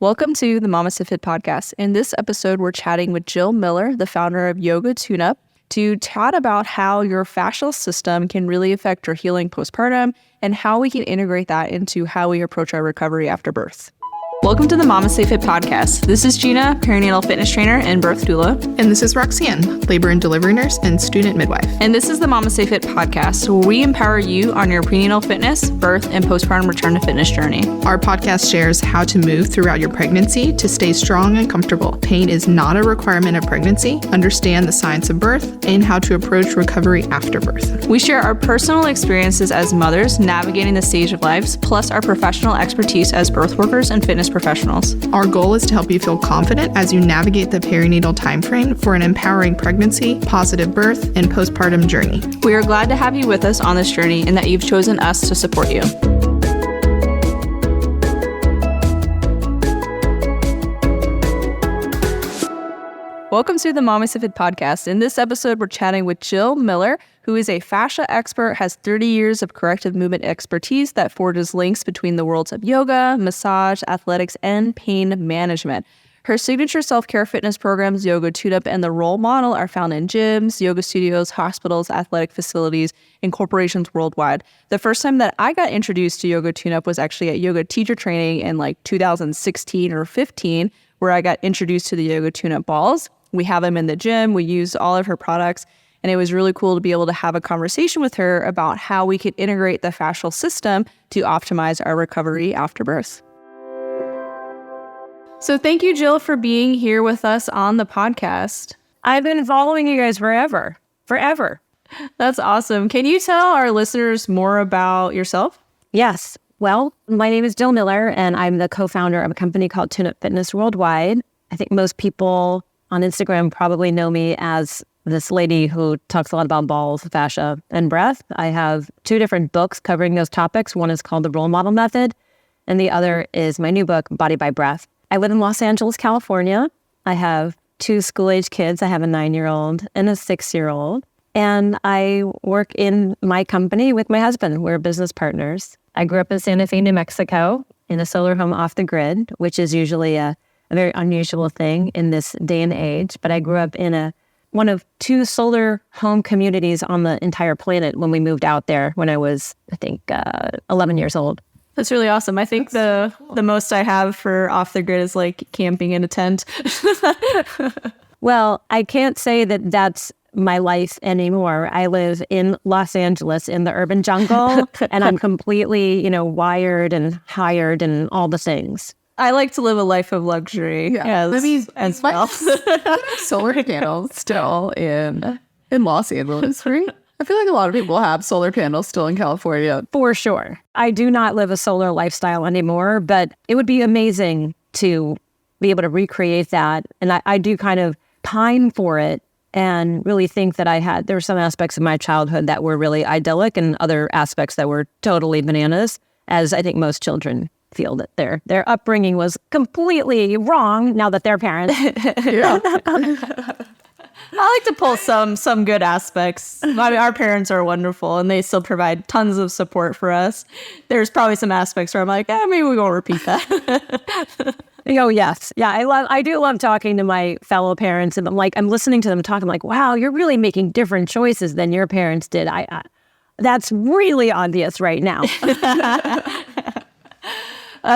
Welcome to the MamasteFit podcast. In this episode, we're chatting with Jill Miller, the founder of Yoga Tune-Up, to chat about how your fascial system can really affect your healing postpartum and how we can integrate that into how we approach our recovery after birth. Welcome to the MamasteFit podcast. This is Gina, perinatal fitness trainer and birth doula. And this is Roxanne, labor and delivery nurse and student midwife. And this is the MamasteFit podcast, where we empower you on your prenatal fitness, birth, and postpartum return to fitness journey. Our podcast shares how to move throughout your pregnancy to stay strong and comfortable. Pain is not a requirement of pregnancy. Understand the science of birth and how to approach recovery after birth. We share our personal experiences as mothers navigating the stage of lives, plus our professional expertise as birth workers and fitness professionals. Our goal is to help you feel confident as you navigate the perinatal timeframe for an empowering pregnancy, positive birth, and postpartum journey. We are glad to have you with us on this journey and that you've chosen us to support you. Welcome to the MamasteFit podcast. In this episode, we're chatting with Jill Miller, who is a fascia expert, has 30 years of corrective movement expertise that forges links between the worlds of yoga, massage, athletics, and pain management. Her signature self-care fitness programs, Yoga Tune-Up and the Role Model, are found in gyms, yoga studios, hospitals, athletic facilities, and corporations worldwide. The first time that I got introduced to Yoga Tune-Up was actually at yoga teacher training in 2016 or 15, where I got introduced to the Yoga Tune-Up balls. We have them in the gym. We use all of her products. And it was really cool to be able to have a conversation with her about how we could integrate the fascial system to optimize our recovery after birth. So thank you, Jill, for being here with us on the podcast. I've been following you guys forever. That's awesome. Can you tell our listeners more about yourself? Yes. Well, my name is Jill Miller, and I'm the co-founder of a company called Tune-Up Fitness Worldwide. I think most people on Instagram probably know me as this lady who talks a lot about balls, fascia, and breath. I have 2 different books covering those topics. One is called The Role Model Method, and the other is my new book, Body by Breath. I live in Los Angeles, California. I have 2 school-age kids. I have a 9-year-old and a 6-year-old. And I work in my company with my husband. We're business partners. I grew up in Santa Fe, New Mexico, in a solar home off the grid, which is usually a very unusual thing in this day and age. But I grew up in one of 2 solar home communities on the entire planet when we moved out there when I was, 11 years old. That's really awesome. I think the most I have for off the grid is camping in a tent. Well, I can't say that that's my life anymore. I live in Los Angeles in the urban jungle, and I'm completely, wired and hired and all the things. I like to live a life of luxury. Yeah. As well. Solar panels still in Los Angeles, right? I feel like a lot of people have solar panels still in California. For sure. I do not live a solar lifestyle anymore, but it would be amazing to be able to recreate that. And I do kind of pine for it and really think that there were some aspects of my childhood that were really idyllic and other aspects that were totally bananas, as I think most children feel that their upbringing was completely wrong now that they're parents. Yeah. I like to pull some good aspects. I mean, our parents are wonderful, and they still provide tons of support for us. There's probably some aspects where I'm like, maybe we won't repeat that. Oh, yes. Yeah, I do love talking to my fellow parents, and I'm listening to them talk. I'm like, wow, you're really making different choices than your parents did. That's really obvious right now.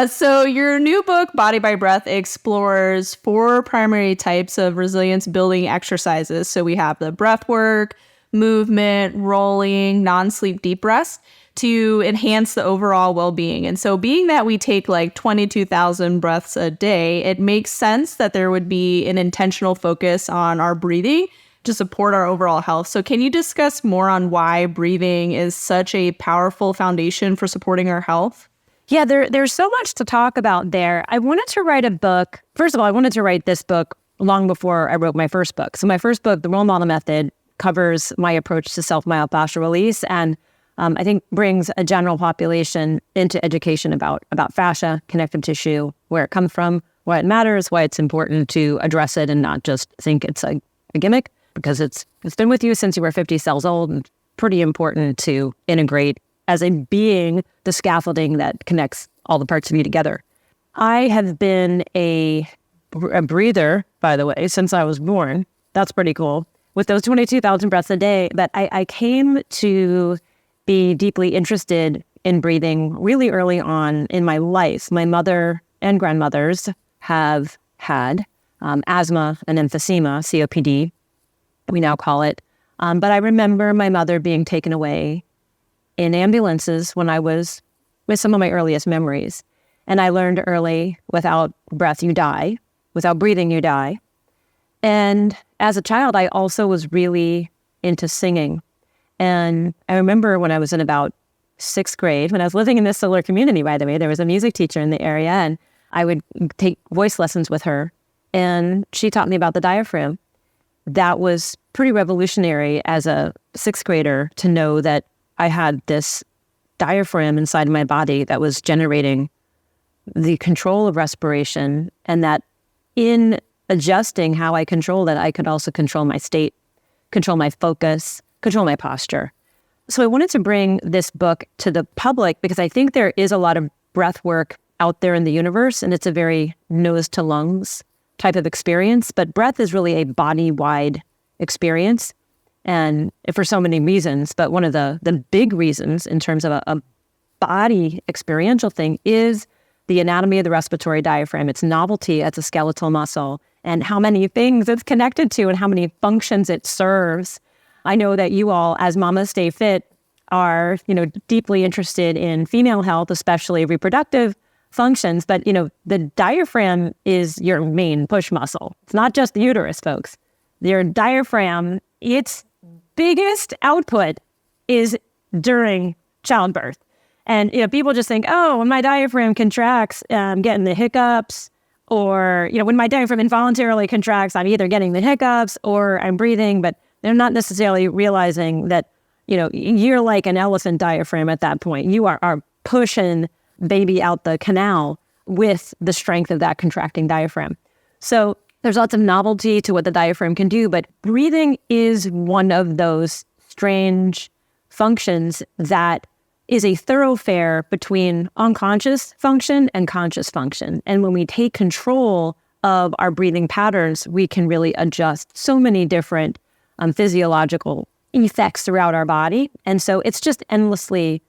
So your new book, Body by Breath, explores 4 primary types of resilience building exercises. So we have the breath work, movement, rolling, non-sleep deep breaths to enhance the overall well-being. And so being that we take 22,000 breaths a day, it makes sense that there would be an intentional focus on our breathing to support our overall health. So can you discuss more on why breathing is such a powerful foundation for supporting our health? Yeah, there's so much to talk about there. I wanted to write a book. First of all, I wanted to write this book long before I wrote my first book. So my first book, The Role Model Method, covers my approach to self-myofascial release and I think brings a general population into education about fascia, connective tissue, where it comes from, why it matters, why it's important to address it and not just think it's a gimmick, because it's been with you since you were 50 cells old and pretty important to integrate as a being the scaffolding that connects all the parts of you together. I have been a breather, by the way, since I was born. That's pretty cool. With those 22,000 breaths a day, but I came to be deeply interested in breathing really early on in my life. My mother and grandmothers have had asthma and emphysema, COPD, we now call it. But I remember my mother being taken away in ambulances when I was with some of my earliest memories. And I learned early, without breath, you die. Without breathing, you die. And as a child, I also was really into singing. And I remember when I was in about 6th grade, when I was living in this solar community, by the way, there was a music teacher in the area, and I would take voice lessons with her. And she taught me about the diaphragm. That was pretty revolutionary as a 6th grader to know that I had this diaphragm inside my body that was generating the control of respiration, and that in adjusting how I controlled it, I could also control my state, control my focus, control my posture. So I wanted to bring this book to the public because I think there is a lot of breath work out there in the universe, and it's a very nose to lungs type of experience. But breath is really a body-wide experience, and for so many reasons. But one of the big reasons in terms of a body experiential thing is the anatomy of the respiratory diaphragm, its novelty as a skeletal muscle, and how many things it's connected to and how many functions it serves. I know that you all, as MamasteFit, are, deeply interested in female health, especially reproductive functions. But, the diaphragm is your main push muscle. It's not just the uterus, folks. Your diaphragm, its biggest output is during childbirth. And people just think, oh, when my diaphragm contracts, I'm getting the hiccups, or when my diaphragm involuntarily contracts, I'm either getting the hiccups or I'm breathing. But they're not necessarily realizing that you're like an elephant diaphragm at that point. You are pushing baby out the canal with the strength of that contracting diaphragm. So there's lots of novelty to what the diaphragm can do, but breathing is one of those strange functions that is a thoroughfare between unconscious function and conscious function. And when we take control of our breathing patterns, we can really adjust so many different physiological effects throughout our body. And so it's just endlessly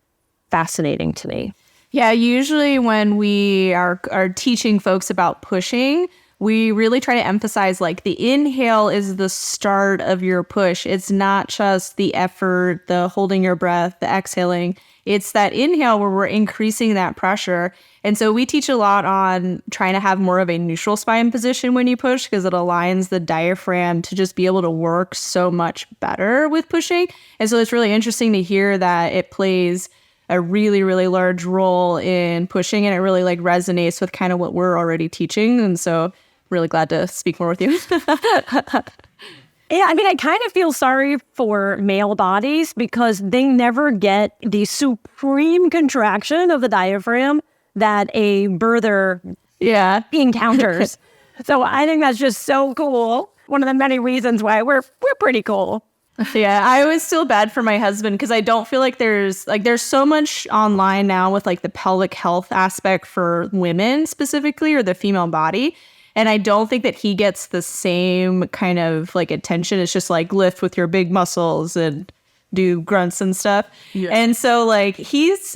fascinating to me. Yeah, usually when we are teaching folks about pushing, we really try to emphasize like the inhale is the start of your push. It's not just the effort, the holding your breath, the exhaling. It's that inhale where we're increasing that pressure. And so we teach a lot on trying to have more of a neutral spine position when you push, because it aligns the diaphragm to just be able to work so much better with pushing. And so it's really interesting to hear that it plays a really, really large role in pushing, and it really like resonates with kind of what we're already teaching. And so really glad to speak more with you. Yeah, I kind of feel sorry for male bodies because they never get the supreme contraction of the diaphragm that a birther encounters. So I think that's just so cool. One of the many reasons why we're pretty cool. Yeah, I always feel bad for my husband because I don't feel like there's so much online now with like the pelvic health aspect for women specifically, or the female body. And I don't think that he gets the same kind of like attention. It's just like lift with your big muscles and do grunts and stuff. Yeah. And so like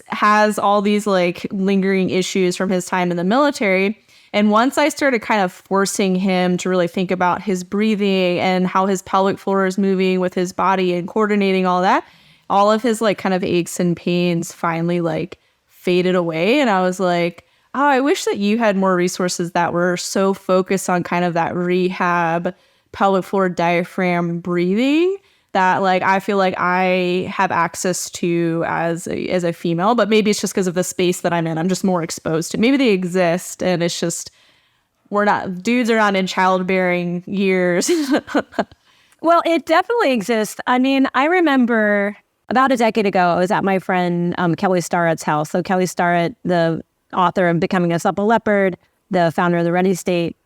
has all these like lingering issues from his time in the military. And once I started kind of forcing him to really think about his breathing and how his pelvic floor is moving with his body and coordinating all that, all of his like kind of aches and pains finally like faded away. And I was like, oh, I wish that you had more resources that were so focused on kind of that rehab, pelvic floor diaphragm breathing that like I feel like I have access to as a female, but maybe it's just because of the space that I'm in. I'm just more exposed to. Maybe they exist, and it's just dudes are not in childbearing years. Well, it definitely exists. I remember about a decade ago, I was at my friend Kelly Starrett's house. So Kelly Starrett, the author of Becoming a Supple Leopard, the founder of the Ready State,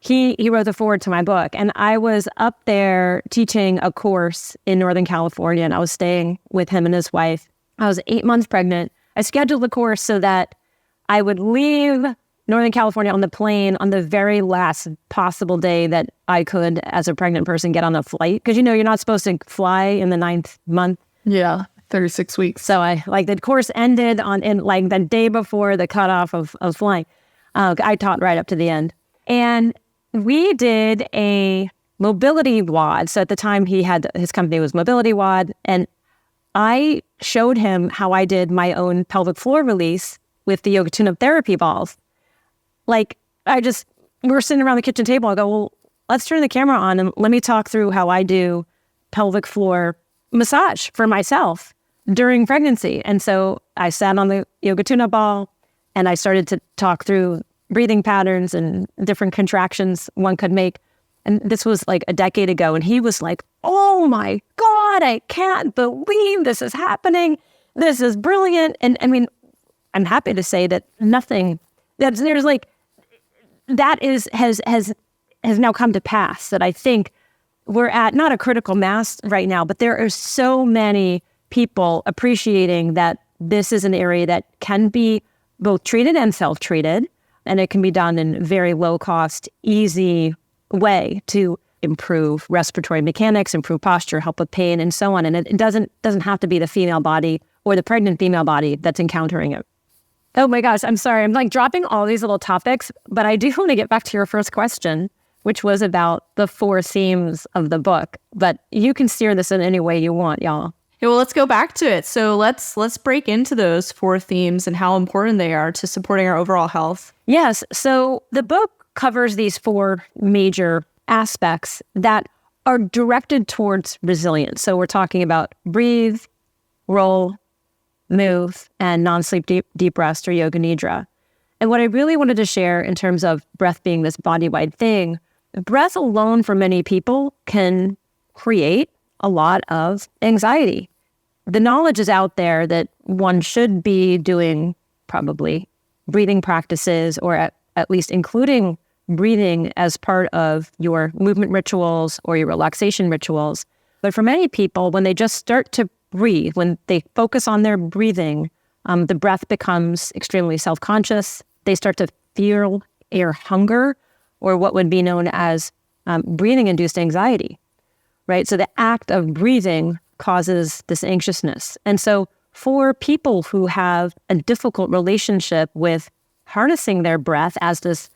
he wrote the foreword to my book. And I was up there teaching a course in Northern California, and I was staying with him and his wife. I was 8 months pregnant. I scheduled the course so that I would leave Northern California on the plane on the very last possible day that I could, as a pregnant person, get on a flight. Because, you're not supposed to fly in the 9th month. Yeah, 36 weeks. So the course ended in the day before the cutoff of flying. I taught right up to the end. And we did a mobility WOD. So at the time his company was Mobility WOD. And I showed him how I did my own pelvic floor release with the yoga tune-up therapy balls. We were sitting around the kitchen table. I go, well, let's turn the camera on and let me talk through how I do pelvic floor massage for myself during pregnancy. And so I sat on the yoga tune-up ball and I started to talk through breathing patterns and different contractions one could make. And this was like a decade ago. And he was like, oh my God, I can't believe this is happening. This is brilliant. And I mean, I'm happy to say that has now come to pass, that I think we're at not a critical mass right now, but there are so many people appreciating that this is an area that can be both treated and self-treated, and it can be done in very low-cost, easy way to improve respiratory mechanics, improve posture, help with pain, and so on. And it doesn't have to be the female body or the pregnant female body that's encountering it. Oh my gosh, I'm sorry. I'm dropping all these little topics, but I do want to get back to your first question, which was about the 4 themes of the book. But you can steer this in any way you want, y'all. Yeah, well, let's go back to it. So let's break into those 4 themes and how important they are to supporting our overall health. Yes. So the book covers these 4 major aspects that are directed towards resilience. So we're talking about breathe, roll, move, and non-sleep deep rest, or yoga nidra. And what I really wanted to share in terms of breath being this body-wide thing, breath alone for many people can create a lot of anxiety. The knowledge is out there that one should be doing probably breathing practices, or at least including breathing as part of your movement rituals or your relaxation rituals. But for many people, when they just start to breathe, when they focus on their breathing, the breath becomes extremely self-conscious. They start to feel air hunger, or what would be known as breathing-induced anxiety, right? So the act of breathing causes this anxiousness. And so for people who have a difficult relationship with harnessing their breath as this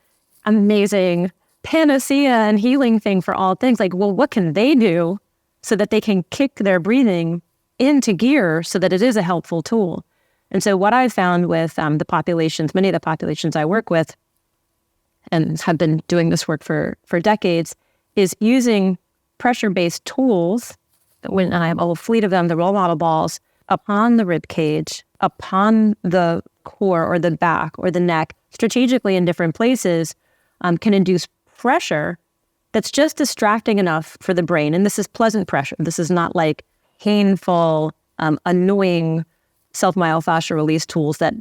amazing panacea and healing thing for all things, what can they do so that they can kick their breathing into gear so that it is a helpful tool? And so what I found with many of the populations I work with, and have been doing this work for decades, is using pressure-based tools, and I have a whole fleet of them, the role model balls, upon the rib cage, upon the core or the back or the neck, strategically in different places, can induce pressure that's just distracting enough for the brain. And this is pleasant pressure. This is not like painful, annoying self-myofascial release tools that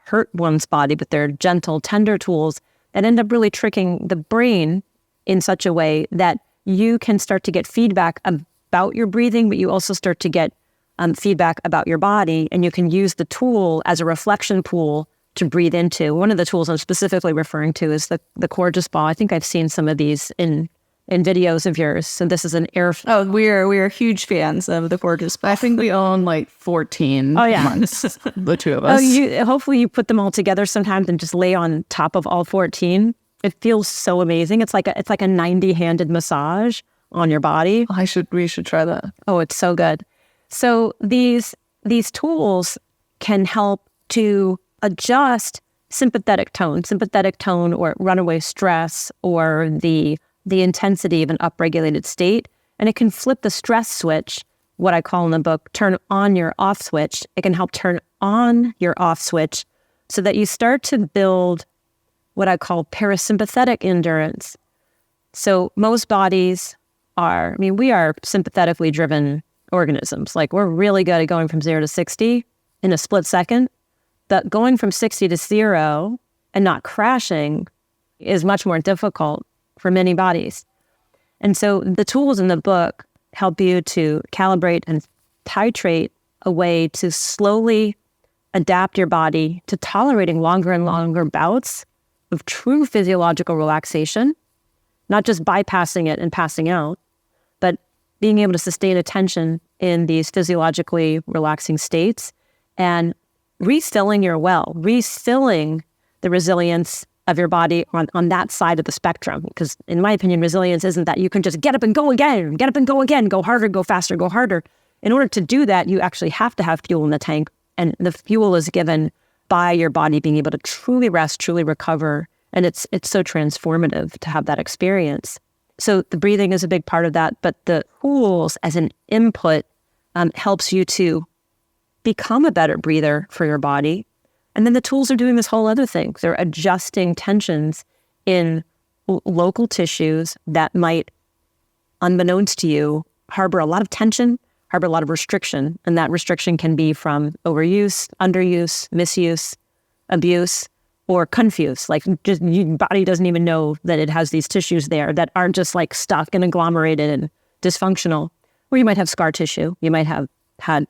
hurt one's body, but they're gentle, tender tools that end up really tricking the brain in such a way that you can start to get feedback about your breathing, but you also start to get feedback about your body, and you can use the tool as a reflection pool to breathe into. One of the tools I'm specifically referring to is the Gorgeous Ball. I think I've seen some of these in videos of yours. So this is an air... Oh, we are huge fans of the Gorgeous Ball. I think we own 14 months, the 2 of us. Hopefully you put them all together sometimes and just lay on top of all 14. It feels so amazing. It's like a 90-handed massage on your body. We should try that. Oh, it's so good. So these tools can help to adjust sympathetic tone or runaway stress, or the intensity of an upregulated state. And it can flip the stress switch, what I call in the book, turn on your off switch. It can help turn on your off switch so that you start to build what I call parasympathetic endurance. So most bodies we are sympathetically driven organisms. We're really good at going from 0 to 60 in a split second. But going from 60 to 0 and not crashing is much more difficult for many bodies. And so the tools in the book help you to calibrate and titrate a way to slowly adapt your body to tolerating longer and longer bouts of true physiological relaxation, not just bypassing it and passing out, but being able to sustain attention in these physiologically relaxing states and refilling your well, refilling the resilience of your body on that side of the spectrum. Because in my opinion, resilience isn't that you can just get up and go again, go harder, go faster, go harder. In order to do that, you actually have to have fuel in the tank. And the fuel is given by your body being able to truly rest, truly recover. And it's so transformative to have that experience. So the breathing is a big part of that, but the tools as an input helps you to become a better breather for your body. And then the tools are doing this whole other thing. They're adjusting tensions in local tissues that might, unbeknownst to you, harbor a lot of tension, harbor a lot of restriction. And that restriction can be from overuse, underuse, misuse, abuse, or confuse. Like just your body doesn't even know that it has these tissues there that aren't just like stuck and agglomerated and dysfunctional. Or you might have scar tissue. You might have had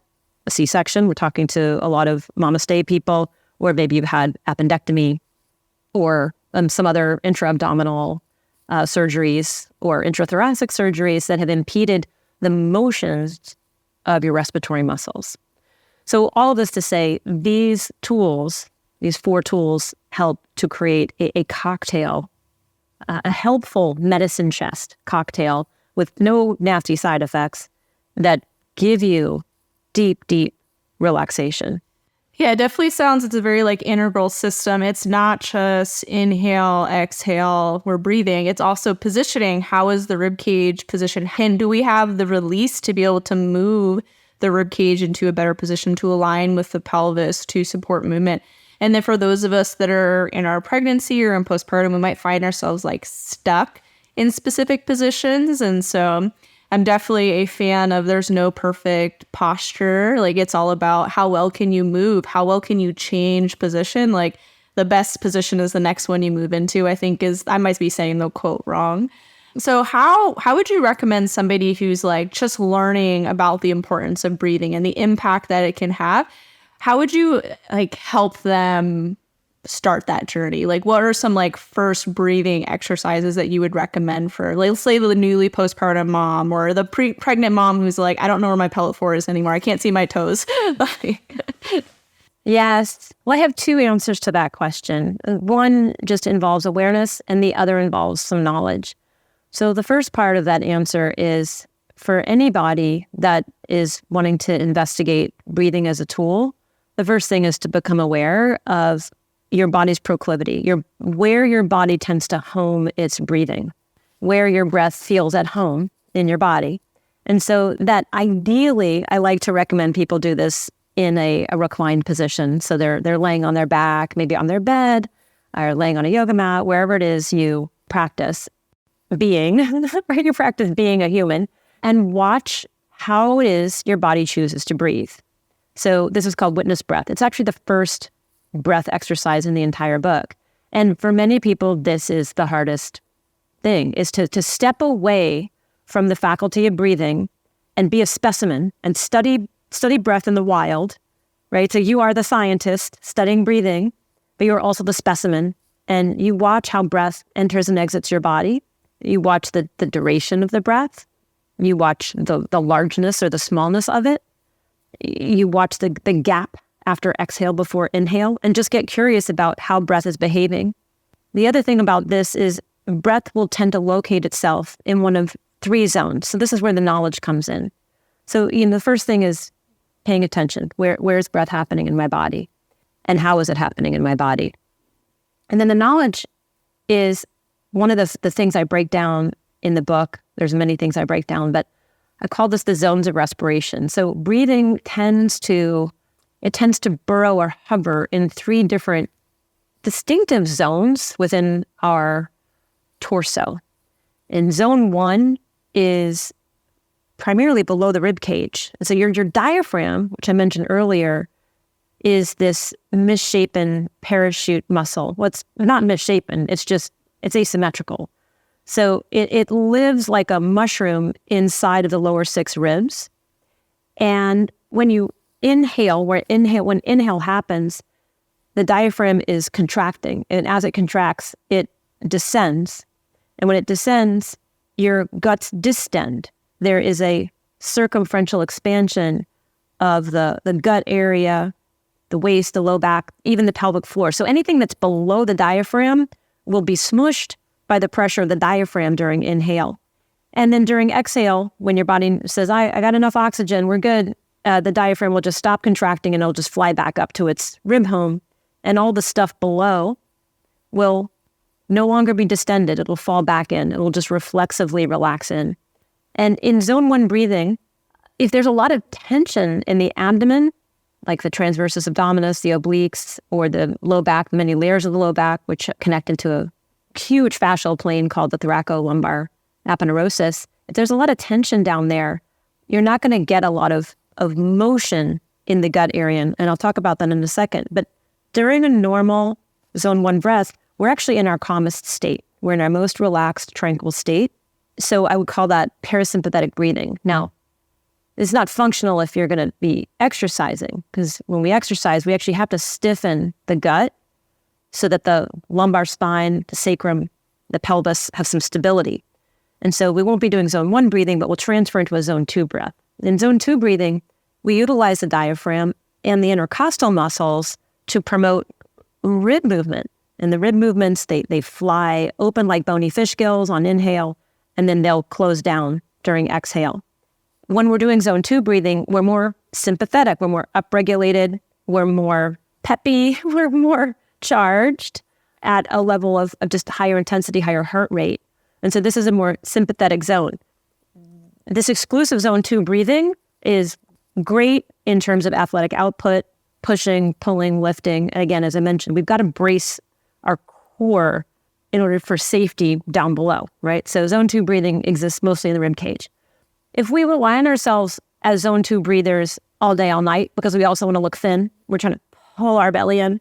a C-section. We're talking to a lot of MamasteFit people, or maybe you've had appendectomy or some other intra-abdominal surgeries or intrathoracic surgeries that have impeded the motions of your respiratory muscles. So all of this to say, these tools, these 4 tools, help to create a cocktail, a helpful medicine chest cocktail with no nasty side effects that give you deep, deep relaxation. Yeah, it definitely sounds it's a very like integral system. It's not just inhale, exhale, we're breathing. It's also positioning. How is the rib cage positioned? And do we have the release to be able to move the rib cage into a better position to align with the pelvis to support movement? And then for those of us that are in our pregnancy or in postpartum, we might find ourselves like stuck in specific positions. And so I'm definitely a fan of there's no perfect posture. Like it's all about how well can you move? How well can you change position? Like the best position is the next one you move into, I think is, I might be saying the quote wrong. So how would you recommend somebody who's like just learning about the importance of breathing and the impact that it can have? How would you like help them start that journey? Like what are some like first breathing exercises that you would recommend for, like, let's say the newly postpartum mom or the pregnant mom who's like, I don't know where my pelvic floor is anymore. I can't see my toes. Yes. Well, I have 2 answers to that question. One just involves awareness and the other involves some knowledge. So the first part of that answer is for anybody that is wanting to investigate breathing as a tool, the first thing is to become aware of your body's proclivity, where your body tends to home its breathing, where your breath feels at home in your body. And so that ideally, I like to recommend people do this in a reclined position. So they're laying on their back, maybe on their bed, or laying on a yoga mat, wherever it is you practice being, right? You practice being a human, and watch how it is your body chooses to breathe. So this is called witness breath. It's actually the first breath exercise in the entire book. And for many people, this is the hardest thing, is to step away from the faculty of breathing and be a specimen and study breath in the wild, right? So you are the scientist studying breathing, but you're also the specimen. And you watch how breath enters and exits your body. You watch the duration of the breath. You watch the largeness or the smallness of it. You watch the gap after exhale before inhale, and just get curious about how breath is behaving. The other thing about this is breath will tend to locate itself in one of 3 zones. So this is where the knowledge comes in. So the first thing is paying attention. Where is breath happening in my body? And how is it happening in my body? And then the knowledge is one of the things I break down in the book. There's many things I break down, but I call this the zones of respiration. So breathing tends to burrow or hover in 3 different distinctive zones within our torso. And zone 1 is primarily below the rib cage. And so your diaphragm, which I mentioned earlier, is this misshapen parachute muscle. Well, it's not misshapen, it's asymmetrical. So it lives like a mushroom inside of the lower 6 ribs. And when you inhale, when inhale happens, the diaphragm is contracting. And as it contracts, it descends. And when it descends, your guts distend. There is a circumferential expansion of the gut area, the waist, the low back, even the pelvic floor. So anything that's below the diaphragm will be smooshed by the pressure of the diaphragm during inhale. And then during exhale, when your body says, I got enough oxygen, we're good, the diaphragm will just stop contracting and it'll just fly back up to its rib home. And all the stuff below will no longer be distended. It'll fall back in. It will just reflexively relax in. And in zone 1 breathing, if there's a lot of tension in the abdomen, like the transversus abdominis, the obliques, or the low back, the many layers of the low back, which connect into a huge fascial plane called the thoracolumbar aponeurosis, if there's a lot of tension down there, you're not going to get a lot of motion in the gut area. And I'll talk about that in a second. But during a normal zone 1 breath, we're actually in our calmest state. We're in our most relaxed, tranquil state. So I would call that parasympathetic breathing. Now, it's not functional if you're going to be exercising, because when we exercise, we actually have to stiffen the gut so that the lumbar spine, the sacrum, the pelvis have some stability. And so we won't be doing zone 1 breathing, but we'll transfer into a zone 2 breath. In zone 2 breathing, we utilize the diaphragm and the intercostal muscles to promote rib movement. And the rib movements, they fly open like bony fish gills on inhale, and then they'll close down during exhale. When we're doing zone 2 breathing, we're more sympathetic, we're more upregulated, we're more peppy, we're more charged at a level of just higher intensity, higher heart rate. And so this is a more sympathetic zone. This exclusive zone 2 breathing is great in terms of athletic output, pushing, pulling, lifting. And again, as I mentioned, we've got to brace our core in order for safety down below, right? So zone 2 breathing exists mostly in the rib cage. If we rely on ourselves as zone 2 breathers all day, all night, because we also want to look thin, we're trying to pull our belly in,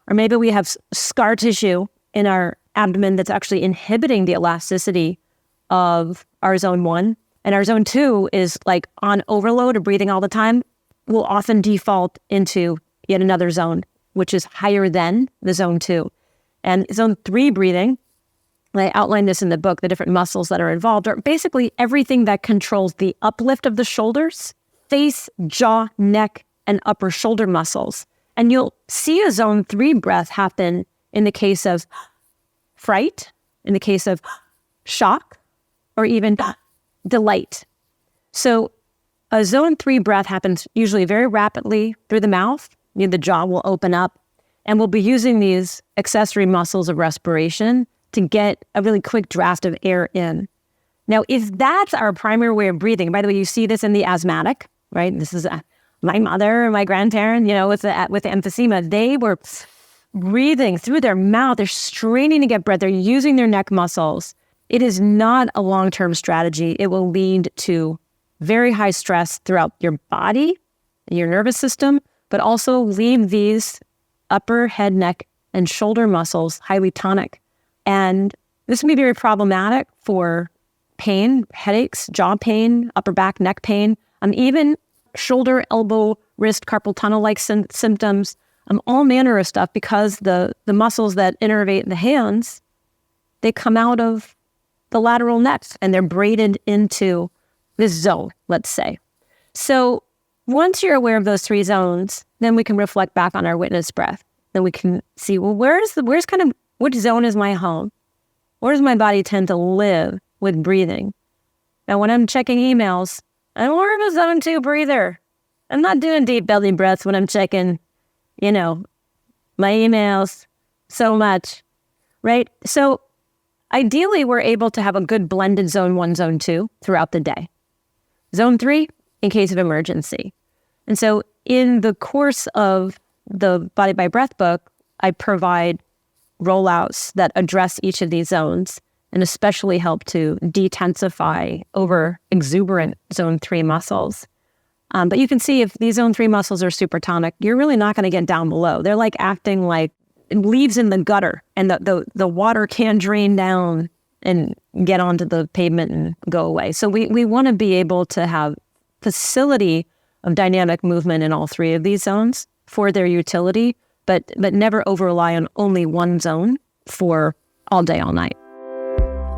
or maybe we have scar tissue in our abdomen that's actually inhibiting the elasticity of our zone 1, and our zone 2 is like on overload or breathing all the time, we'll often default into yet another zone, which is higher than the zone 2. And zone 3 breathing, I outlined this in the book, the different muscles that are involved, are basically everything that controls the uplift of the shoulders, face, jaw, neck, and upper shoulder muscles. And you'll see a zone 3 breath happen in the case of fright, in the case of shock, or even delight. So a zone 3 breath happens usually very rapidly through the mouth. The jaw will open up, and we'll be using these accessory muscles of respiration to get a really quick draft of air in. Now, if that's our primary way of breathing, by the way, you see this in the asthmatic, right? This is my mother, my grandparent, with the emphysema, they were breathing through their mouth. They're straining to get breath. They're using their neck muscles. It is not a long-term strategy. It will lead to very high stress throughout your body, your nervous system, but also leave these upper head, neck, and shoulder muscles highly tonic. And this can be very problematic for pain, headaches, jaw pain, upper back, neck pain, even shoulder, elbow, wrist, carpal tunnel-like symptoms, all manner of stuff, because the muscles that innervate the hands, they come out of the lateral neck and they're braided into this zone, let's say. So once you're aware of those 3 zones, then we can reflect back on our witness breath. Then we can see, well, which zone is my home? Where does my body tend to live with breathing? Now, when I'm checking emails, I'm more of a zone 2 breather. I'm not doing deep belly breaths when I'm checking, my emails so much, right? So ideally, we're able to have a good blended zone 1, zone 2 throughout the day. Zone 3, in case of emergency. And so in the course of the Body by Breath book, I provide rollouts that address each of these zones and especially help to detensify over exuberant zone 3 muscles. But you can see if these zone 3 muscles are super tonic, you're really not going to get down below. They're like acting like leaves in the gutter, and the water can drain down and get onto the pavement and go away. So we want to be able to have facility of dynamic movement in all 3 of these zones for their utility, but never over rely on only one zone for all day, all night.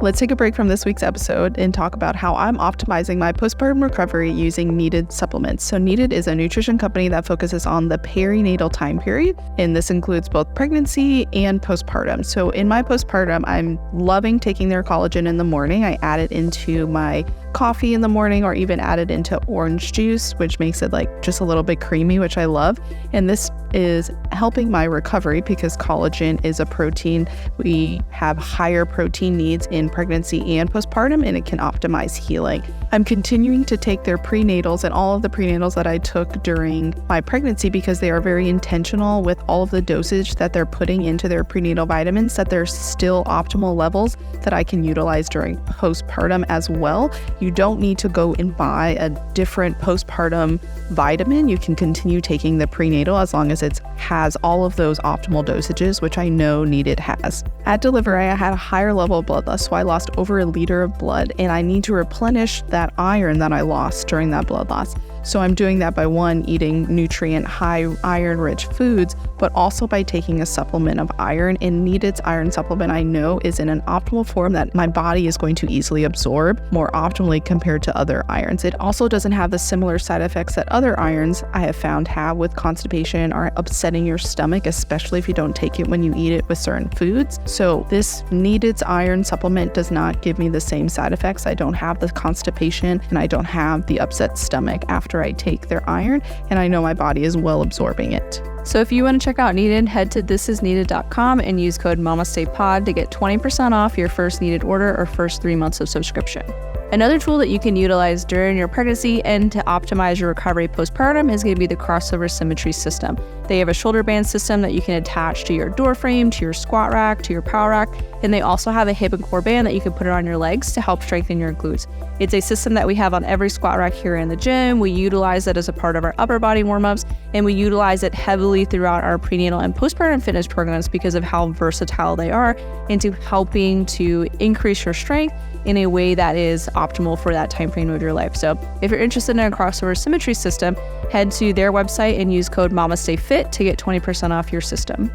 Let's take a break from this week's episode and talk about how I'm optimizing my postpartum recovery using Needed supplements. So Needed is a nutrition company that focuses on the perinatal time period, and this includes both pregnancy and postpartum. So in my postpartum, I'm loving taking their collagen in the morning. I add it into my coffee in the morning, or even add it into orange juice, which makes it like just a little bit creamy, which I love. And this is helping my recovery because collagen is a protein. We have higher protein needs in pregnancy and postpartum, and it can optimize healing. I'm continuing to take their prenatals and all of the prenatals that I took during my pregnancy because they are very intentional with all of the dosage that they're putting into their prenatal vitamins, that they're still optimal levels that I can utilize during postpartum as well. You don't need to go and buy a different postpartum vitamin. You can continue taking the prenatal as long as it has all of those optimal dosages, which I know Needed has. At delivery, I had a higher level of blood loss, so I lost over 1 liter of blood, and I need to replenish that iron that I lost during that blood loss. So I'm doing that by one, eating nutrient high iron rich foods, but also by taking a supplement of iron. And Needed's iron supplement I know is in an optimal form that my body is going to easily absorb more optimally compared to other irons. It also doesn't have the similar side effects that other irons I have found have with constipation or upsetting your stomach, especially if you don't take it when you eat it with certain foods. So this Needed's iron supplement does not give me the same side effects. I don't have the constipation and I don't have the upset stomach after I take their iron, and I know my body is well absorbing it. So if you want to check out Needed, head to thisisneeded.com and use code MamastePod to get 20% off your first Needed order or first 3 months of subscription. Another tool that you can utilize during your pregnancy and to optimize your recovery postpartum is going to be the crossover symmetry system. They have a shoulder band system that you can attach to your door frame, to your squat rack, to your power rack, and they also have a hip and core band that you can put on your legs to help strengthen your glutes. It's a system that we have on every squat rack here in the gym. We utilize it as a part of our upper body warm-ups, and we utilize it heavily throughout our prenatal and postpartum fitness programs because of how versatile they are into helping to increase your strength in a way that is optimal for that time frame of your life. So if you're interested in a crossover symmetry system, head to their website and use code MamasteFit to get 20% off your system.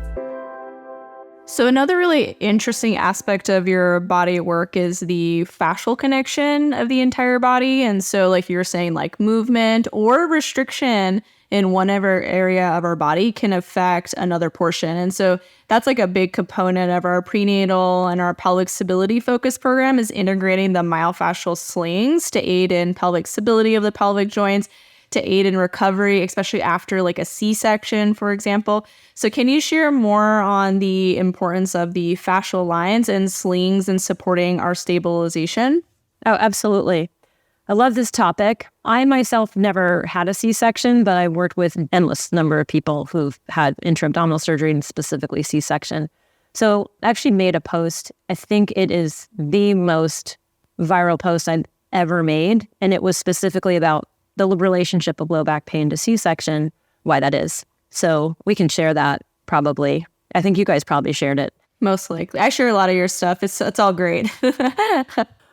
So another really interesting aspect of your body work is the fascial connection of the entire body. And so like you were saying, like movement or restriction in whatever area of our body can affect another portion. And so that's like a big component of our prenatal and our pelvic stability focus program is integrating the myofascial slings to aid in pelvic stability of the pelvic joints, to aid in recovery, especially after like a C-section, for example. So can you share more on the importance of the fascial lines and slings in supporting our stabilization? Oh, absolutely. I love this topic. I myself never had a C-section, but I worked with an endless number of people who've had intra-abdominal surgery and specifically C-section. So I actually made a post. I think it is the most viral post I've ever made. And it was specifically about the relationship of low back pain to C-section, why that is. So we can share that probably. I think you guys probably shared it. Most likely. I share a lot of your stuff. It's all great.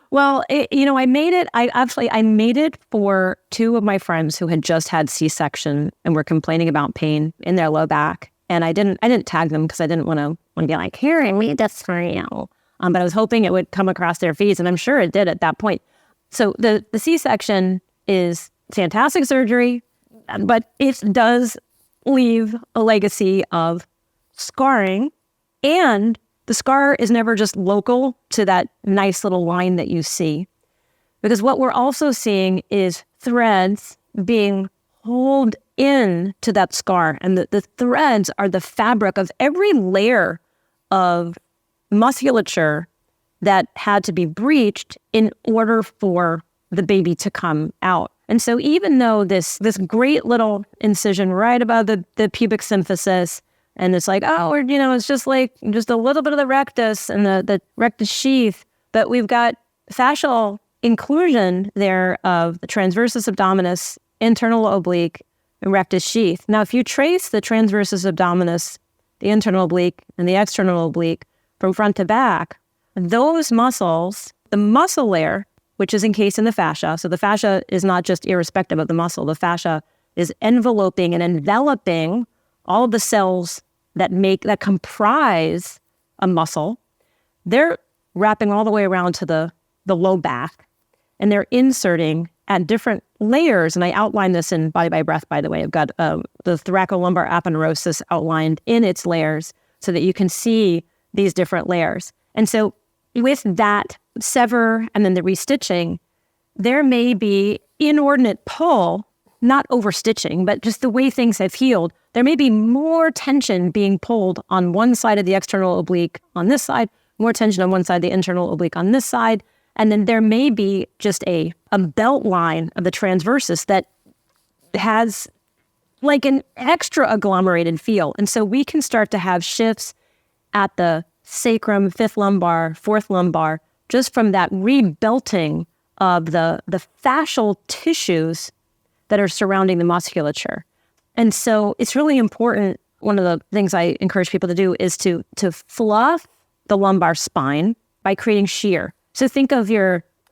Well, I made it. I made it for two of my friends who had just had C-section and were complaining about pain in their low back. And I didn't tag them because I didn't want to be like, here, I made this for you. But I was hoping it would come across their feeds, and I'm sure it did at that point. So the C-section is fantastic surgery, but it does leave a legacy of scarring, and the scar is never just local to that nice little line that you see. Because what we're also seeing is threads being pulled in to that scar. And the threads are the fabric of every layer of musculature that had to be breached in order for the baby to come out. And so even though this great little incision right above the pubic symphysis, and it's like, oh, it's just a little bit of the rectus and the rectus sheath, but we've got fascial inclusion there of the transversus abdominis, internal oblique, and rectus sheath. Now, if you trace the transversus abdominis, the internal oblique, and the external oblique from front to back, those muscles, the muscle layer, which is encased in the fascia, so the fascia is not just irrespective of the muscle, the fascia is enveloping and enveloping all of the cells that comprise a muscle, they're wrapping all the way around to the low back, and they're inserting at different layers. And I outlined this in Body by Breath, by the way. I've got the thoracolumbar aponeurosis outlined in its layers so that you can see these different layers. And so with that sever and then the restitching, there may be inordinate pull, not overstitching, but just the way things have healed. There may be more tension being pulled on one side of the external oblique on this side, more tension on one side of the internal oblique on this side. And then there may be just a belt line of the transversus that has like an extra agglomerated feel. And so we can start to have shifts at the sacrum, fifth lumbar, fourth lumbar, just from that rebelting of the fascial tissues that are surrounding the musculature. And so it's really important. One of the things I encourage people to do is to fluff the lumbar spine by creating shear. So think of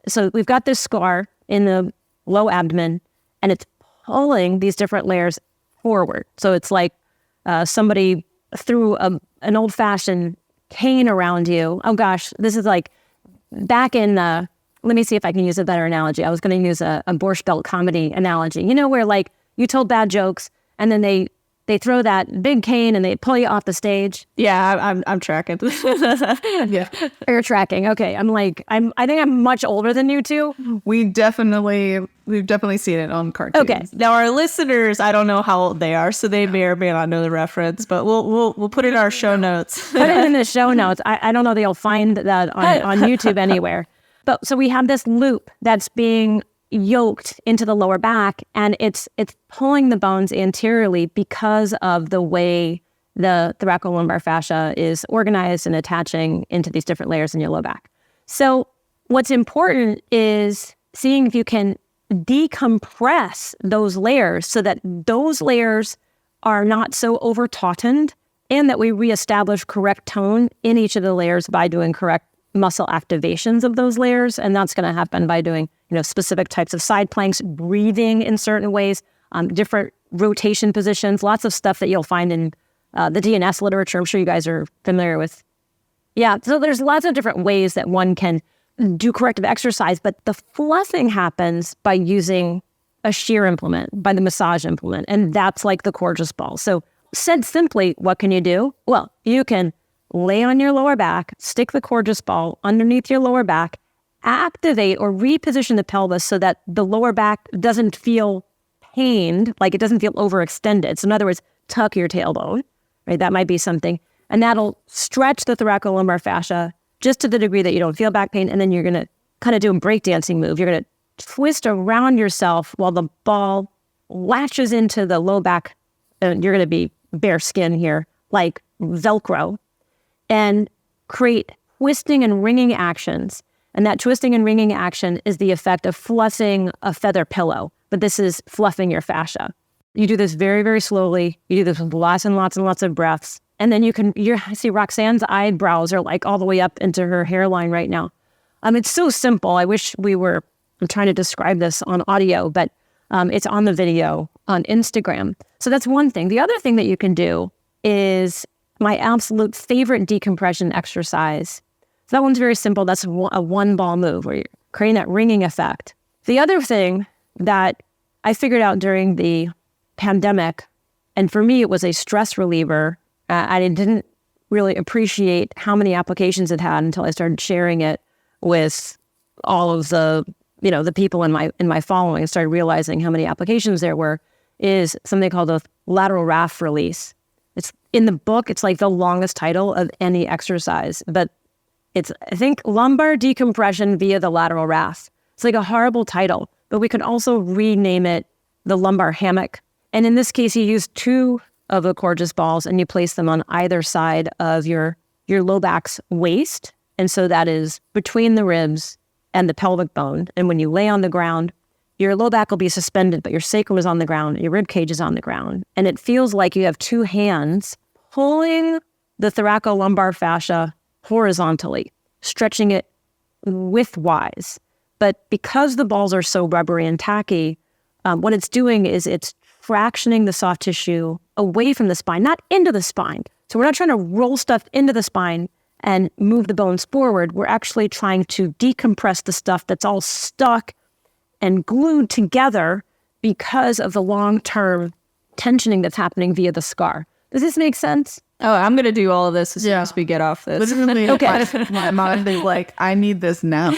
so we've got this scar in the low abdomen, and it's pulling these different layers forward. So it's like somebody threw an old-fashioned cane around you. Oh gosh, this is like back in, let me see if I can use a better analogy. I was going to use a Borscht Belt comedy analogy, where like you told bad jokes and then they throw that big cane and they pull you off the stage. Yeah, I'm tracking. Yeah. You're tracking. Okay. I think I'm much older than you two. We've definitely seen it on cartoons. Okay. Now our listeners, I don't know how old they are, so they may or may not know the reference, but we'll put it in our show notes. Put it in the show notes. I don't know that you'll find that on YouTube anywhere. But so we have this loop that's being yoked into the lower back, and it's pulling the bones anteriorly because of the way the thoracolumbar fascia is organized and attaching into these different layers in your low back. So what's important is seeing if you can decompress those layers so that those layers are not so over-tautened, and that we reestablish correct tone in each of the layers by doing correct muscle activations of those layers. And that's going to happen by doing specific types of side planks, breathing in certain ways, different rotation positions, lots of stuff that you'll find in the DNS literature. I'm sure you guys are familiar with. Yeah, so there's lots of different ways that one can do corrective exercise, but the fluffing happens by using a shear implement, by the massage implement, and that's like the Coregeous ball. So said simply, what can you do? Well, you can lay on your lower back, stick the Coregeous ball underneath your lower back, activate or reposition the pelvis so that the lower back doesn't feel pained, like it doesn't feel overextended. So in other words, tuck your tailbone, right? That might be something. And that'll stretch the thoracolumbar fascia just to the degree that you don't feel back pain. And then you're going to kind of do a breakdancing move. You're going to twist around yourself while the ball latches into the low back. And you're going to be bare skin here, like Velcro, and create twisting and wringing actions. And that twisting and wringing action is the effect of fluffing a feather pillow, but this is fluffing your fascia. You do this very, very slowly. You do this with lots and lots and lots of breaths. And then I see Roxanne's eyebrows are like all the way up into her hairline right now. It's so simple. I wish I'm trying to describe this on audio, but it's on the video on Instagram. So that's one thing. The other thing that you can do is my absolute favorite decompression exercise. So that one's very simple. That's a one ball move where you're creating that ringing effect. The other thing that I figured out during the pandemic, and for me, it was a stress reliever. I didn't really appreciate how many applications it had until I started sharing it with all of the people in my following, and started realizing how many applications there were, is something called a lateral raphe release. It's in the book. It's like the longest title of any exercise, but it's, I think, lumbar decompression via the lateral raphe. It's like a horrible title, but we could also rename it the lumbar hammock. And in this case, you use two of the Coregeous balls and you place them on either side of your low back's waist. And so that is between the ribs and the pelvic bone. And when you lay on the ground, your low back will be suspended, but your sacrum is on the ground, your rib cage is on the ground. And it feels like you have two hands pulling the thoracolumbar fascia horizontally, stretching it widthwise. But because the balls are so rubbery and tacky, what it's doing is it's fractioning the soft tissue away from the spine, not into the spine, So we're not trying to roll stuff into the spine and move the bones forward. We're actually trying to decompress the stuff that's all stuck and glued together because of the long-term tensioning that's happening via the scar. Does this make sense? Oh, I'm going to do all of this as soon as we get off this. Literally, Okay. my mind is like, I need this now.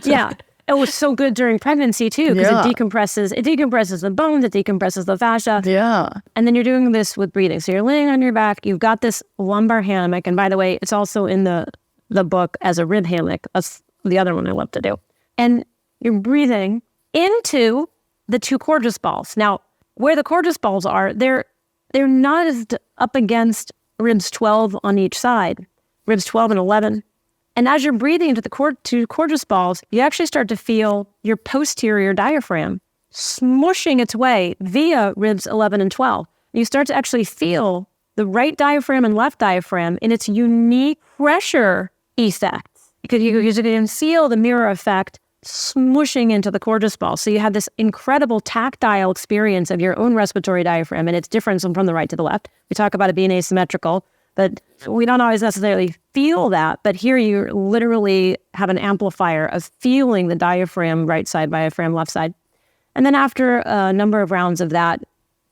Yeah. It was so good during pregnancy too, because it decompresses the bones, it decompresses the fascia. Yeah. And then you're doing this with breathing. So you're laying on your back, you've got this lumbar hammock. And by the way, it's also in the book as a rib hammock. That's the other one I love to do. And you're breathing into the two cordus balls. Now, where the cordus balls are, they're not as up against ribs 12 on each side, ribs 12 and 11. And as you're breathing into the two cordus balls, you actually start to feel your posterior diaphragm smushing its way via ribs 11 and 12. You start to actually feel the right diaphragm and left diaphragm in its unique pressure effects. Because you can feel the mirror effect smushing into the cordus ball. So you have this incredible tactile experience of your own respiratory diaphragm and its difference from the right to the left. We talk about it being asymmetrical, but we don't always necessarily feel that. But here you literally have an amplifier of feeling the diaphragm right side, diaphragm left side. And then after a number of rounds of that,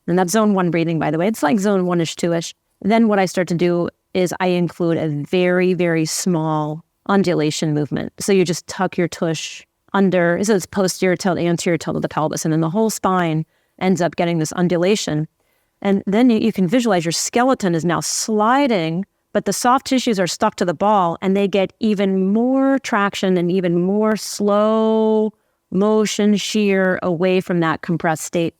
and that's zone 1 breathing, by the way, it's like zone 1-ish, 2-ish. Then what I start to do is I include a very, very small undulation movement. So you just tuck your tush under, so it's posterior tilt, anterior tilt of the pelvis, and then the whole spine ends up getting this undulation. And then you can visualize your skeleton is now sliding, but the soft tissues are stuck to the ball, and they get even more traction and even more slow motion shear away from that compressed state.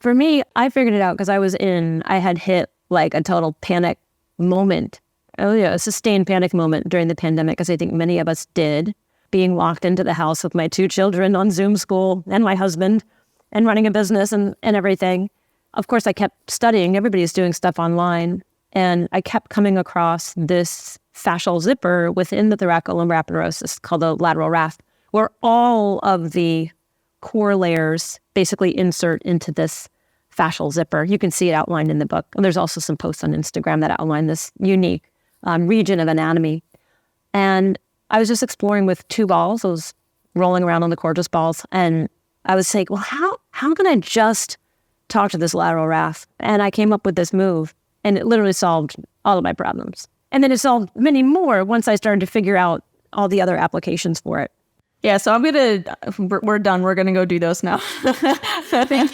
For me, I figured it out because I had hit like a total panic moment. Oh yeah, a sustained panic moment during the pandemic, as I think many of us did, being locked into the house with my 2 children on Zoom school and my husband and running a business and everything. Of course, I kept studying. Everybody's doing stuff online. And I kept coming across this fascial zipper within the thoracolumbar aponeurosis called the lateral rasp, where all of the core layers basically insert into this fascial zipper. You can see it outlined in the book. And there's also some posts on Instagram that outline this unique region of anatomy. And I was just exploring with 2 balls. I was rolling around on the cordus balls. And I was saying, well, how can I just talk to this lateral rasp? And I came up with this move. And it literally solved all of my problems. And then it solved many more once I started to figure out all the other applications for it. Yeah, so we're done. We're going to go do those now. Thank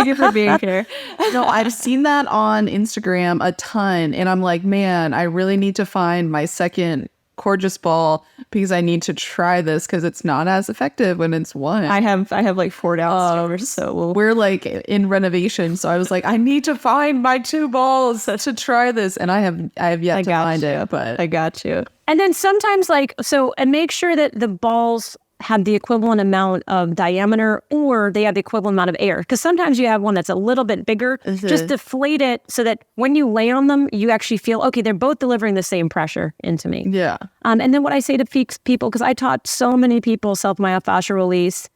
you for being here. No, I've seen that on Instagram a ton. And I'm like, man, I really need to find my second cordus ball because I need to try this because it's not as effective when it's one. I have like 4 downstairs, so we're like in renovation. So I was like, I need to find my 2 balls to try this, and I have yet to find it. But I got you. And then sometimes and make sure that the balls have the equivalent amount of diameter or they have the equivalent amount of air. Because sometimes you have one that's a little bit bigger. Mm-hmm. Just deflate it so that when you lay on them, you actually feel, okay, they're both delivering the same pressure into me. Yeah. And then what I say to people, because I taught so many people self-myofascial release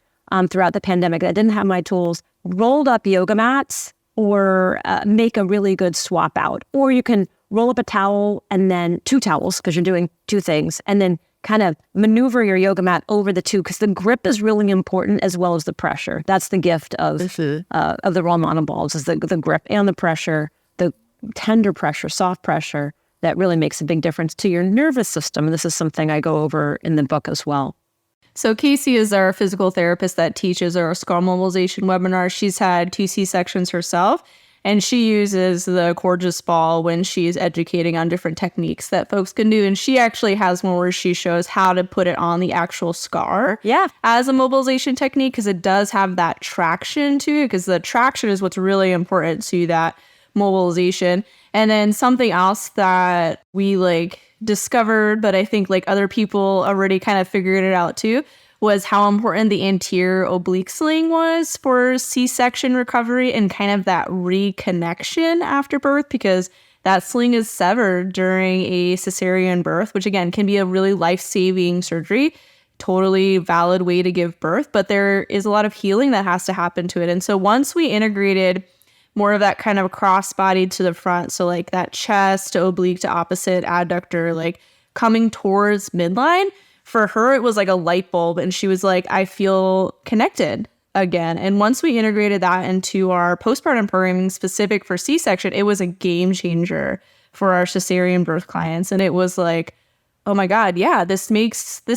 throughout the pandemic that didn't have my tools, rolled up yoga mats or make a really good swap out. Or you can roll up a towel and then 2 towels because you're doing 2 things, and then kind of maneuver your yoga mat over the 2 because the grip is really important as well as the pressure. That's the gift of the raw monoballs is the grip and the pressure, the tender pressure, soft pressure that really makes a big difference to your nervous system. And this is something I go over in the book as well. So Casey is our physical therapist that teaches our skull mobilization webinar. She's had 2 C-sections herself. And she uses the cordus ball when she's educating on different techniques that folks can do. And she actually has one where she shows how to put it on the actual scar as a mobilization technique, because it does have that traction to it, because the traction is what's really important to that mobilization. And then something else that we discovered, but I think other people already kind of figured it out too, was how important the anterior oblique sling was for C-section recovery and kind of that reconnection after birth, because that sling is severed during a cesarean birth, which again can be a really life-saving surgery, totally valid way to give birth, but there is a lot of healing that has to happen to it. And so once we integrated more of that kind of cross body to the front. So like that chest to oblique to opposite adductor, like coming towards midline. For her, it was like a light bulb. And she was like, I feel connected again. And once we integrated that into our postpartum programming specific for C-section, it was a game changer for our cesarean birth clients. And it was like, oh my God, yeah, this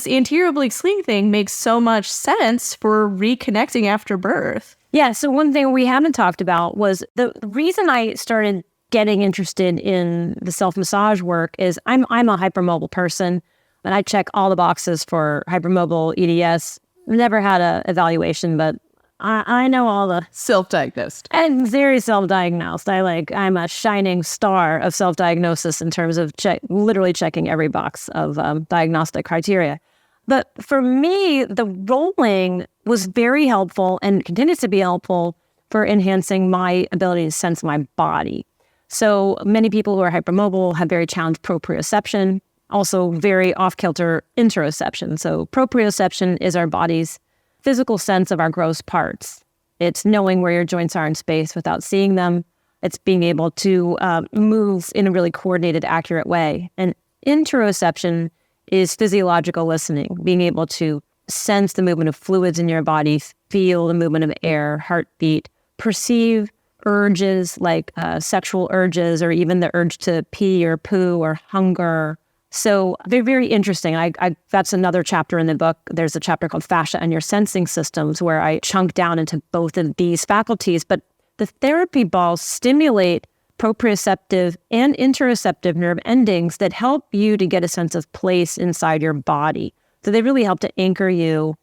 anterior oblique sling thing makes so much sense for reconnecting after birth. Yeah, so one thing we haven't talked about was the reason I started getting interested in the self-massage work is I'm a hypermobile person, and I check all the boxes for hypermobile EDS. Never had a evaluation, but I know all the... Self-diagnosed. And very self-diagnosed. I'm a shining star of self-diagnosis in terms of literally checking every box of diagnostic criteria. But for me, the rolling was very helpful and continues to be helpful for enhancing my ability to sense my body. So many people who are hypermobile have very challenged proprioception, also very off-kilter interoception. So proprioception is our body's physical sense of our gross parts. It's knowing where your joints are in space without seeing them. It's being able to move in a really coordinated, accurate way. And interoception is physiological listening, being able to sense the movement of fluids in your body, feel the movement of air, heartbeat, perceive urges like sexual urges or even the urge to pee or poo or hunger. So they're very interesting. That's another chapter in the book. There's a chapter called Fascia and Your Sensing Systems where I chunk down into both of these faculties. But the therapy balls stimulate proprioceptive and interoceptive nerve endings that help you to get a sense of place inside your body. So they really help to anchor you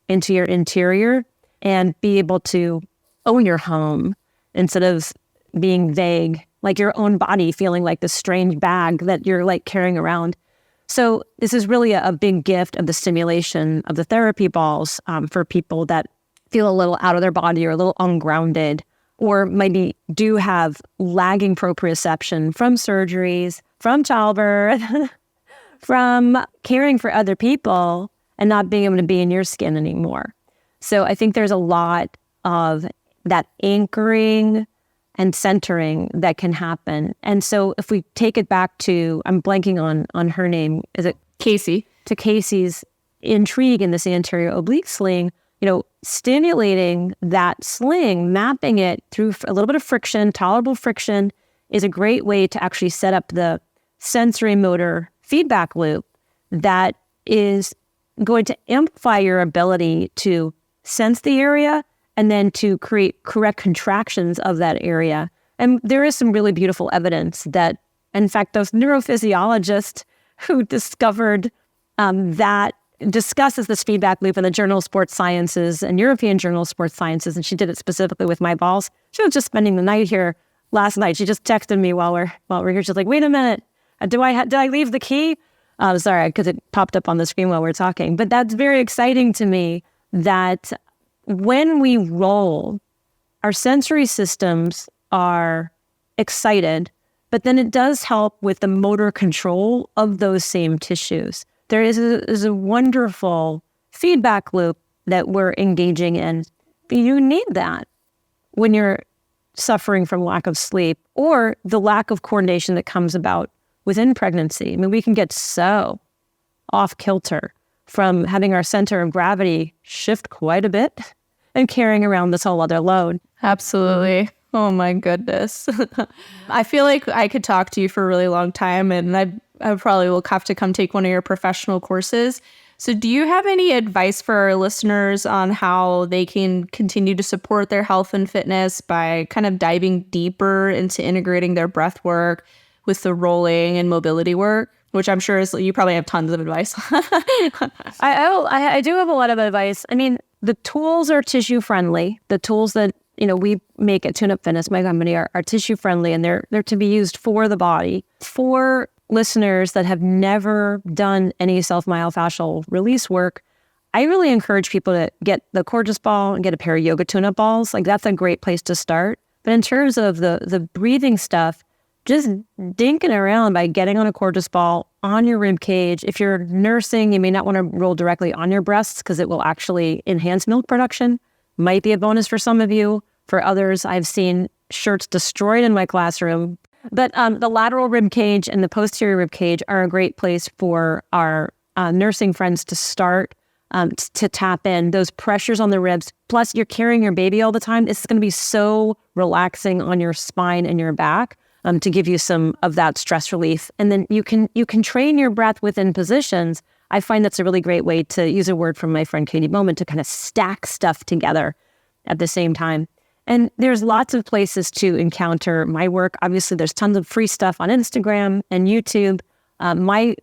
into your interior and be able to own your home instead of being vague, like your own body feeling like this strange bag that you're like carrying around. So this is really a big gift of the stimulation of the therapy balls for people that feel a little out of their body or a little ungrounded, or maybe do have lagging proprioception from surgeries, from childbirth, from caring for other people and not being able to be in your skin anymore. So I think there's a lot of that anchoring and centering that can happen. And so if we take it back to, I'm blanking on her name, is it Casey? To Casey's intrigue in this anterior oblique sling, stimulating that sling, mapping it through a little bit of friction, tolerable friction, is a great way to actually set up the sensory motor feedback loop that is going to amplify your ability to sense the area and then to create correct contractions of that area. And there is some really beautiful evidence that, in fact, those neurophysiologists who discovered that discusses this feedback loop in the Journal of Sports Sciences and European Journal of Sports Sciences, and she did it specifically with my balls. She was just spending the night here last night. She just texted me while we're here. She's like, "Wait a minute, did I leave the key?" Sorry, because it popped up on the screen while we're talking. But that's very exciting to me that when we roll, our sensory systems are excited, but then it does help with the motor control of those same tissues. There is a wonderful feedback loop that we're engaging in. You need that when you're suffering from lack of sleep or the lack of coordination that comes about within pregnancy. I mean, we can get so off kilter from having our center of gravity shift quite a bit and carrying around this whole other load. Absolutely. Oh my goodness. I feel like I could talk to you for a really long time, and I probably will have to come take one of your professional courses. So do you have any advice for our listeners on how they can continue to support their health and fitness by kind of diving deeper into integrating their breath work with the rolling and mobility work, which I'm sure is, you probably have tons of advice. I do have a lot of advice. I mean, the tools are tissue friendly. The tools that we make at Tune Up Fitness, my company, are tissue friendly, and they're to be used for the body. For listeners that have never done any self-myofascial release work, I really encourage people to get the cordless ball and get a pair of yoga tune-up balls. Like, that's a great place to start. But in terms of the breathing stuff, just dinking around by getting on a cordless ball on your rib cage. If you're nursing, you may not want to roll directly on your breasts because it will actually enhance milk production. Might be a bonus for some of you. For others, I've seen shirts destroyed in my classroom. But the lateral rib cage and the posterior rib cage are a great place for our nursing friends to start to tap in those pressures on the ribs. Plus, you're carrying your baby all the time. It's going to be so relaxing on your spine and your back to give you some of that stress relief. And then you can train your breath within positions. I find that's a really great way, to use a word from my friend Katie Bowman, to kind of stack stuff together at the same time. And there's lots of places to encounter my work. Obviously, there's tons of free stuff on Instagram and YouTube. My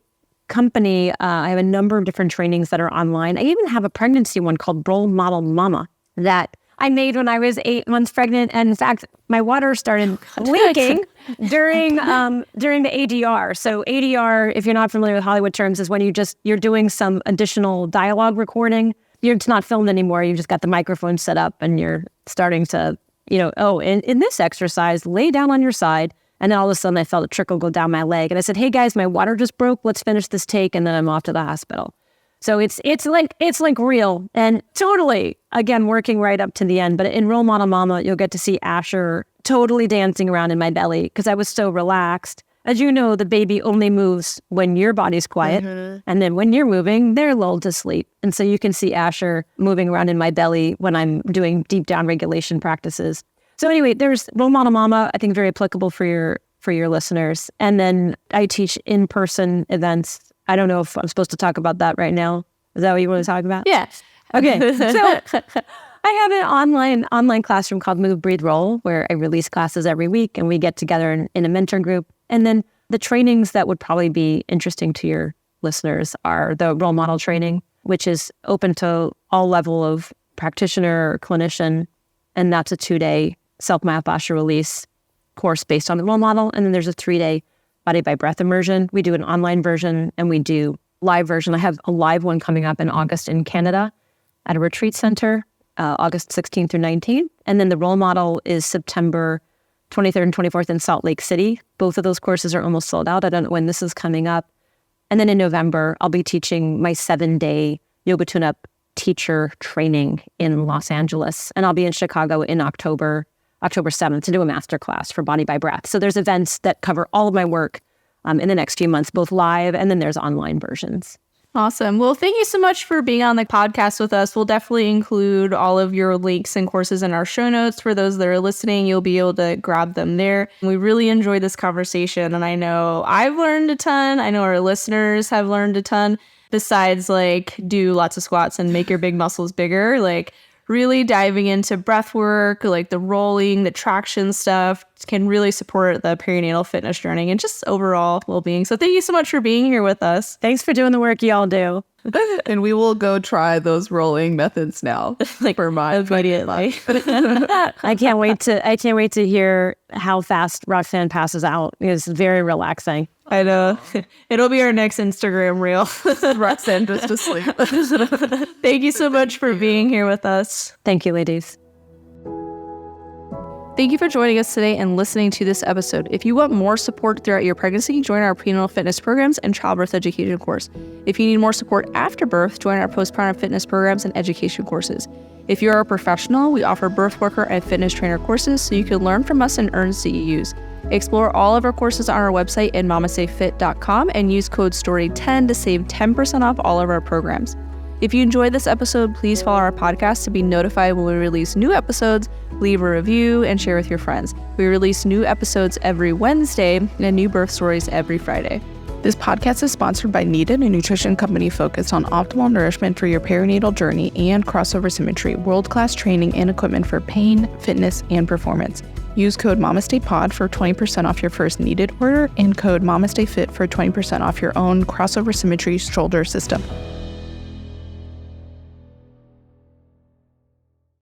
company, I have a number of different trainings that are online. I even have a pregnancy one called Role Model Mama that I made when I was 8 months pregnant. And in fact, my water started leaking during the ADR. So ADR, if you're not familiar with Hollywood terms, is when you're doing some additional dialogue recording. It's not filmed anymore. You've just got the microphone set up and you're starting to, in this exercise, lay down on your side. And then all of a sudden I felt a trickle go down my leg. And I said, hey guys, my water just broke. Let's finish this take. And then I'm off to the hospital. So it's like real and totally, again, working right up to the end. But in Role Model Mama, you'll get to see Asher totally dancing around in my belly because I was so relaxed. As you know, the baby only moves when your body's quiet. Mm-hmm. And then when you're moving, they're lulled to sleep. And so you can see Asher moving around in my belly when I'm doing deep down regulation practices. So anyway, there's Role Model Mama, I think very applicable for your listeners. And then I teach in-person events. I don't know if I'm supposed to talk about that right now. Is that what you want to talk about? Yeah. Okay. So I have an online classroom called Move, Breathe, Roll, where I release classes every week and we get together in a mentor group. And then the trainings that would probably be interesting to your listeners are the role model training, which is open to all level of practitioner or clinician. And that's a 2-day self-myofascial release course based on the role model. And then there's a 3-day body by breath immersion. We do an online version and we do live version. I have a live one coming up in August in Canada at a retreat center, August 16th through 19th. And then the role model is September 23rd and 24th in Salt Lake City. Both of those courses are almost sold out. I don't know when this is coming up. And then in November, I'll be teaching my 7-day yoga tune-up teacher training in Los Angeles. And I'll be in Chicago in October 7th to do a masterclass for Body by Breath. So there's events that cover all of my work in the next few months, both live and then there's online versions. Awesome. Well, thank you so much for being on the podcast with us. We'll definitely include all of your links and courses in our show notes. For those that are listening, you'll be able to grab them there. We really enjoyed this conversation. And I know I've learned a ton. I know our listeners have learned a ton. Besides, do lots of squats and make your big muscles bigger. Really diving into breath work, the rolling, the traction stuff can really support the perinatal fitness journey and just overall well-being. So thank you so much for being here with us. Thanks for doing the work y'all do. And we will go try those rolling methods now. For my immediately. I can't wait to hear how fast Roxanne passes out. It's very relaxing. I know. It'll be our next Instagram reel. Roxanne just asleep. Thank you so much for being here with us. Thank you, ladies. Thank you for joining us today and listening to this episode. If you want more support throughout your pregnancy, join our prenatal fitness programs and childbirth education course. If you need more support after birth, join our postpartum fitness programs and education courses. If you are a professional, we offer birth worker and fitness trainer courses so you can learn from us and earn CEUs. Explore all of our courses on our website at MamasteFit.com and use code STORY10 to save 10% off all of our programs. If you enjoyed this episode, please follow our podcast to be notified when we release new episodes, leave a review, and share with your friends. We release new episodes every Wednesday and new birth stories every Friday. This podcast is sponsored by Needed, a nutrition company focused on optimal nourishment for your perinatal journey and crossover symmetry, world-class training and equipment for pain, fitness, and performance. Use code MamastePod for 20% off your first Needed order and code MamasteFit for 20% off your own crossover symmetry shoulder system.